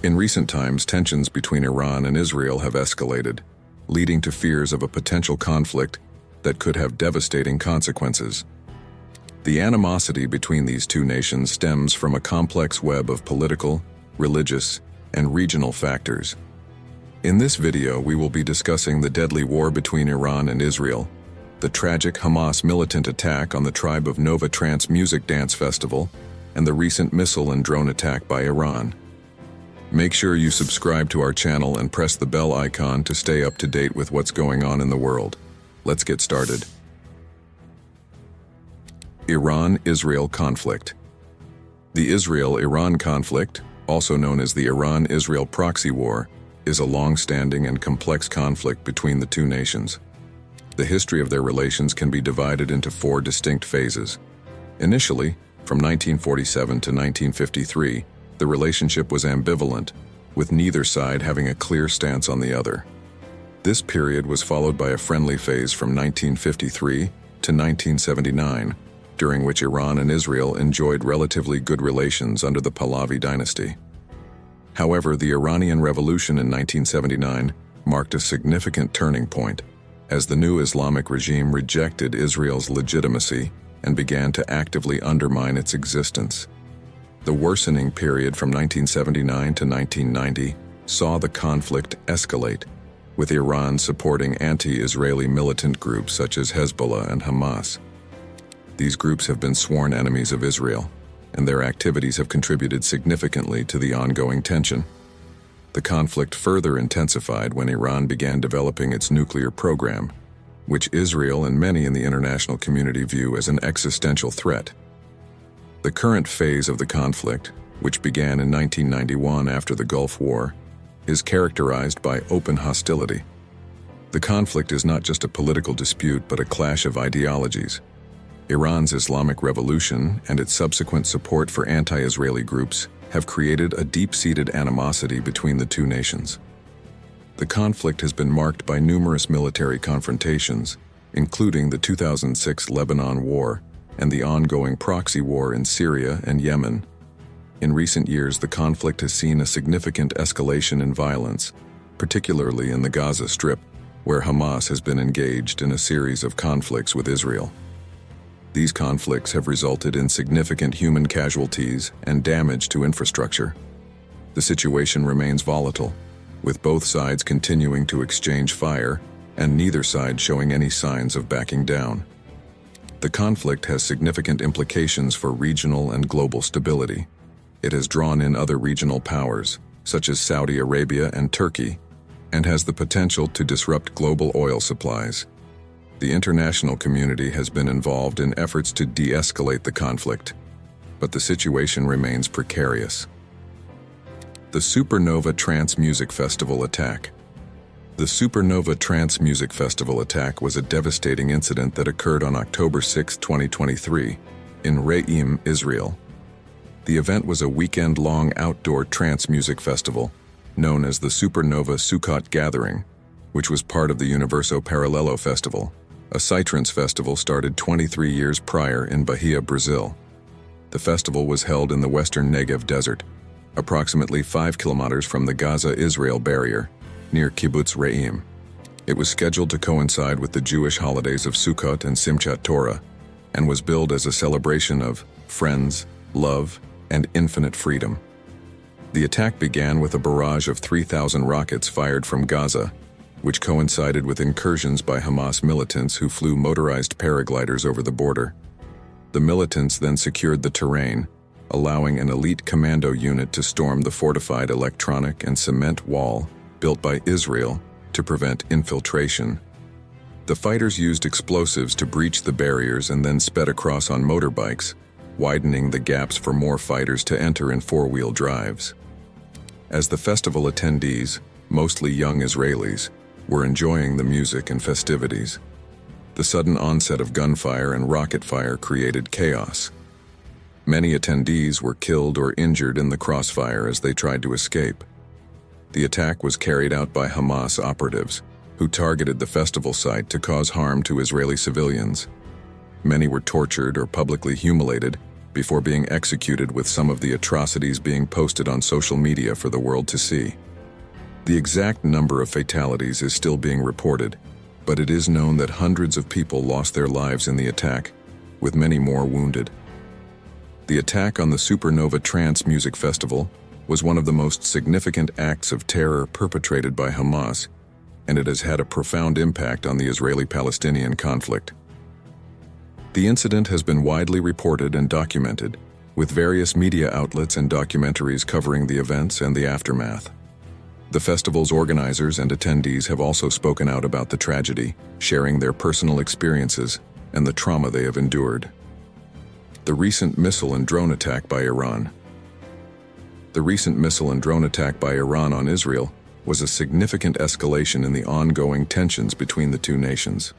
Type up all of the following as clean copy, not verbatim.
In recent times, tensions between Iran and Israel have escalated, leading to fears of a potential conflict that could have devastating consequences. The animosity between these two nations stems from a complex web of political, religious, and regional factors. In this video, we will be discussing the deadly war between Iran and Israel, the tragic Hamas militant attack on the Supernova Trance Music Dance Festival, and the recent missile and drone attack by Iran. Make sure you subscribe to our channel and press the bell icon to stay up to date with what's going on in the world. Let's get started. Iran-Israel conflict. The Israel-Iran conflict, also known as the Iran-Israel proxy war, is a long-standing and complex conflict between the two nations. The history of their relations can be divided into four distinct phases. Initially, from 1947 to 1953, the relationship was ambivalent, with neither side having a clear stance on the other. This period was followed by a friendly phase from 1953 to 1979, during which Iran and Israel enjoyed relatively good relations under the Pahlavi dynasty. However, the Iranian Revolution in 1979 marked a significant turning point, as the new Islamic regime rejected Israel's legitimacy and began to actively undermine its existence. The worsening period from 1979 to 1990 saw the conflict escalate, with Iran supporting anti-Israeli militant groups such as Hezbollah and Hamas. These groups have been sworn enemies of Israel, and their activities have contributed significantly to the ongoing tension. The conflict further intensified when Iran began developing its nuclear program, which Israel and many in the international community view as an existential threat. The current phase of the conflict, which began in 1991 after the Gulf War, is characterized by open hostility. The conflict is not just a political dispute but a clash of ideologies. Iran's Islamic Revolution and its subsequent support for anti-Israeli groups have created a deep-seated animosity between the two nations. The conflict has been marked by numerous military confrontations, including the 2006 Lebanon War and the ongoing proxy war in Syria and Yemen. In recent years, the conflict has seen a significant escalation in violence, particularly in the Gaza Strip, where Hamas has been engaged in a series of conflicts with Israel. These conflicts have resulted in significant human casualties and damage to infrastructure. The situation remains volatile, with both sides continuing to exchange fire and neither side showing any signs of backing down. The conflict has significant implications for regional and global stability. It has drawn in other regional powers, such as Saudi Arabia and Turkey, and has the potential to disrupt global oil supplies. The international community has been involved in efforts to de-escalate the conflict, but the situation remains precarious. The Supernova Trance Music Festival attack. The Supernova Trance Music Festival attack was a devastating incident that occurred on October 6, 2023, in Re'im, Israel. The event was a weekend-long outdoor trance music festival, known as the Supernova Sukkot Gathering, which was part of the Universo Paralelo Festival, a psytrance festival started 23 years prior in Bahia, Brazil. The festival was held in the western Negev desert, approximately 5 kilometers from the Gaza-Israel barrier, near Kibbutz Re'im. It was scheduled to coincide with the Jewish holidays of Sukkot and Simchat Torah, and was billed as a celebration of friends, love, and infinite freedom. The attack began with a barrage of 3,000 rockets fired from Gaza, which coincided with incursions by Hamas militants who flew motorized paragliders over the border. The militants then secured the terrain, allowing an elite commando unit to storm the fortified electronic and cement wall built by Israel to prevent infiltration. The fighters used explosives to breach the barriers and then sped across on motorbikes, widening the gaps for more fighters to enter in four-wheel drives. As the festival attendees, mostly young Israelis, were enjoying the music and festivities, the sudden onset of gunfire and rocket fire created chaos. Many attendees were killed or injured in the crossfire as they tried to escape. The attack was carried out by Hamas operatives, who targeted the festival site to cause harm to Israeli civilians. Many were tortured or publicly humiliated before being executed, with some of the atrocities being posted on social media for the world to see. The exact number of fatalities is still being reported, but it is known that hundreds of people lost their lives in the attack, with many more wounded. The attack on the Supernova Trance Music Festival was one of the most significant acts of terror perpetrated by Hamas, and it has had a profound impact on the Israeli-Palestinian conflict. The incident has been widely reported and documented, with various media outlets and documentaries covering the events and the aftermath. The festival's organizers and attendees have also spoken out about the tragedy, sharing their personal experiences and the trauma they have endured. The recent missile and drone attack by Iran. The recent missile and drone attack by Iran on Israel was a significant escalation in the ongoing tensions between the two nations.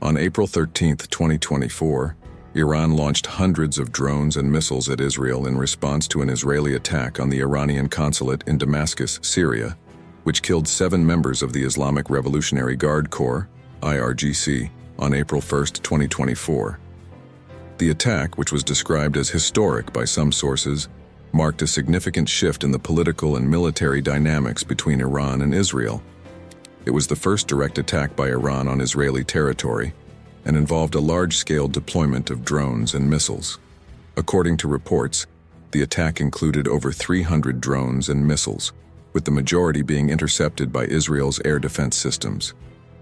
On April 13, 2024, Iran launched hundreds of drones and missiles at Israel in response to an Israeli attack on the Iranian consulate in Damascus, Syria, which killed 7 members of the Islamic Revolutionary Guard Corps, IRGC, on April 1, 2024. The attack, which was described as historic by some sources, marked a significant shift in the political and military dynamics between Iran and Israel. It was the first direct attack by Iran on Israeli territory and involved a large-scale deployment of drones and missiles. According to reports, the attack included over 300 drones and missiles, with the majority being intercepted by Israel's air defense systems.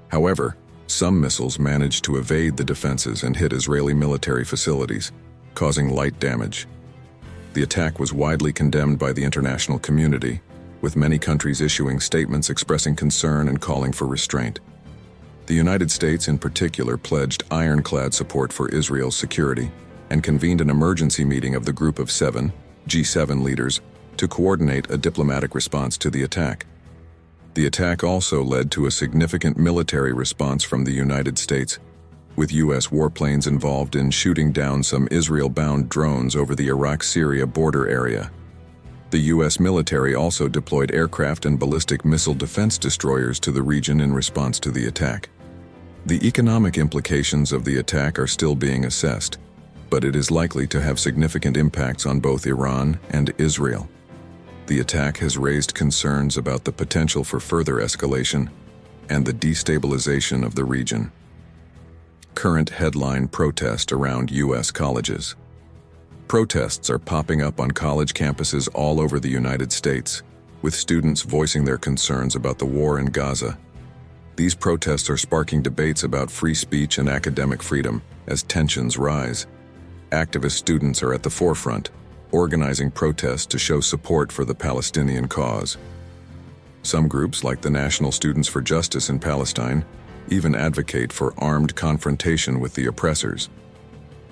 However, some missiles managed to evade the defenses and hit Israeli military facilities, causing light damage. The attack was widely condemned by the international community, with many countries issuing statements expressing concern and calling for restraint. The United States in particular pledged ironclad support for Israel's security and convened an emergency meeting of the Group of 7, G7 leaders, to coordinate a diplomatic response to the attack. The attack also led to a significant military response from the United States, with U.S. warplanes involved in shooting down some Israel-bound drones over the Iraq-Syria border area. The U.S. military also deployed aircraft and ballistic missile defense destroyers to the region in response to the attack. The economic implications of the attack are still being assessed, but it is likely to have significant impacts on both Iran and Israel. The attack has raised concerns about the potential for further escalation and the destabilization of the region. Current headline protest around U.S. colleges. Protests are popping up on college campuses all over the United States, with students voicing their concerns about the war in Gaza. These protests are sparking debates about free speech and academic freedom as tensions rise. Activist students are at the forefront, organizing protests to show support for the Palestinian cause. Some groups, like the National Students for Justice in Palestine, even advocate for armed confrontation with the oppressors.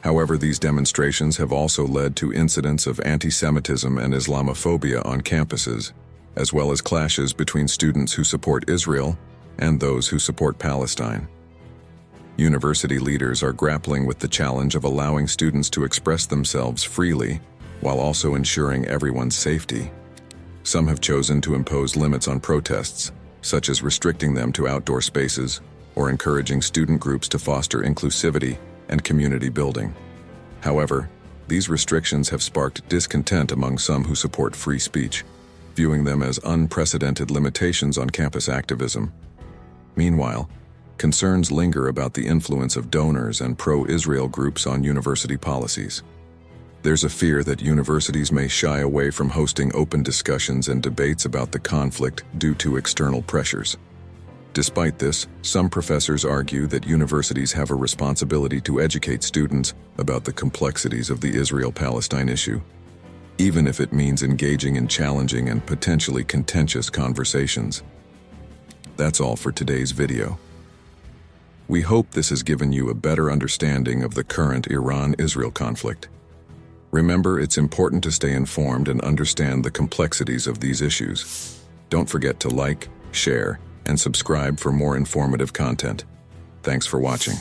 However, these demonstrations have also led to incidents of anti-Semitism and Islamophobia on campuses, as well as clashes between students who support Israel and those who support Palestine. University leaders are grappling with the challenge of allowing students to express themselves freely while also ensuring everyone's safety. Some have chosen to impose limits on protests, such as restricting them to outdoor spaces or encouraging student groups to foster inclusivity and community building. However, these restrictions have sparked discontent among some who support free speech, viewing them as unprecedented limitations on campus activism. Meanwhile, concerns linger about the influence of donors and pro-Israel groups on university policies. There's a fear that universities may shy away from hosting open discussions and debates about the conflict due to external pressures. Despite this, some professors argue that universities have a responsibility to educate students about the complexities of the Israel-Palestine issue, even if it means engaging in challenging and potentially contentious conversations. That's all for today's video. We hope this has given you a better understanding of the current Iran-Israel conflict. Remember, it's important to stay informed and understand the complexities of these issues. Don't forget to like, share, and subscribe for more informative content. Thanks for watching.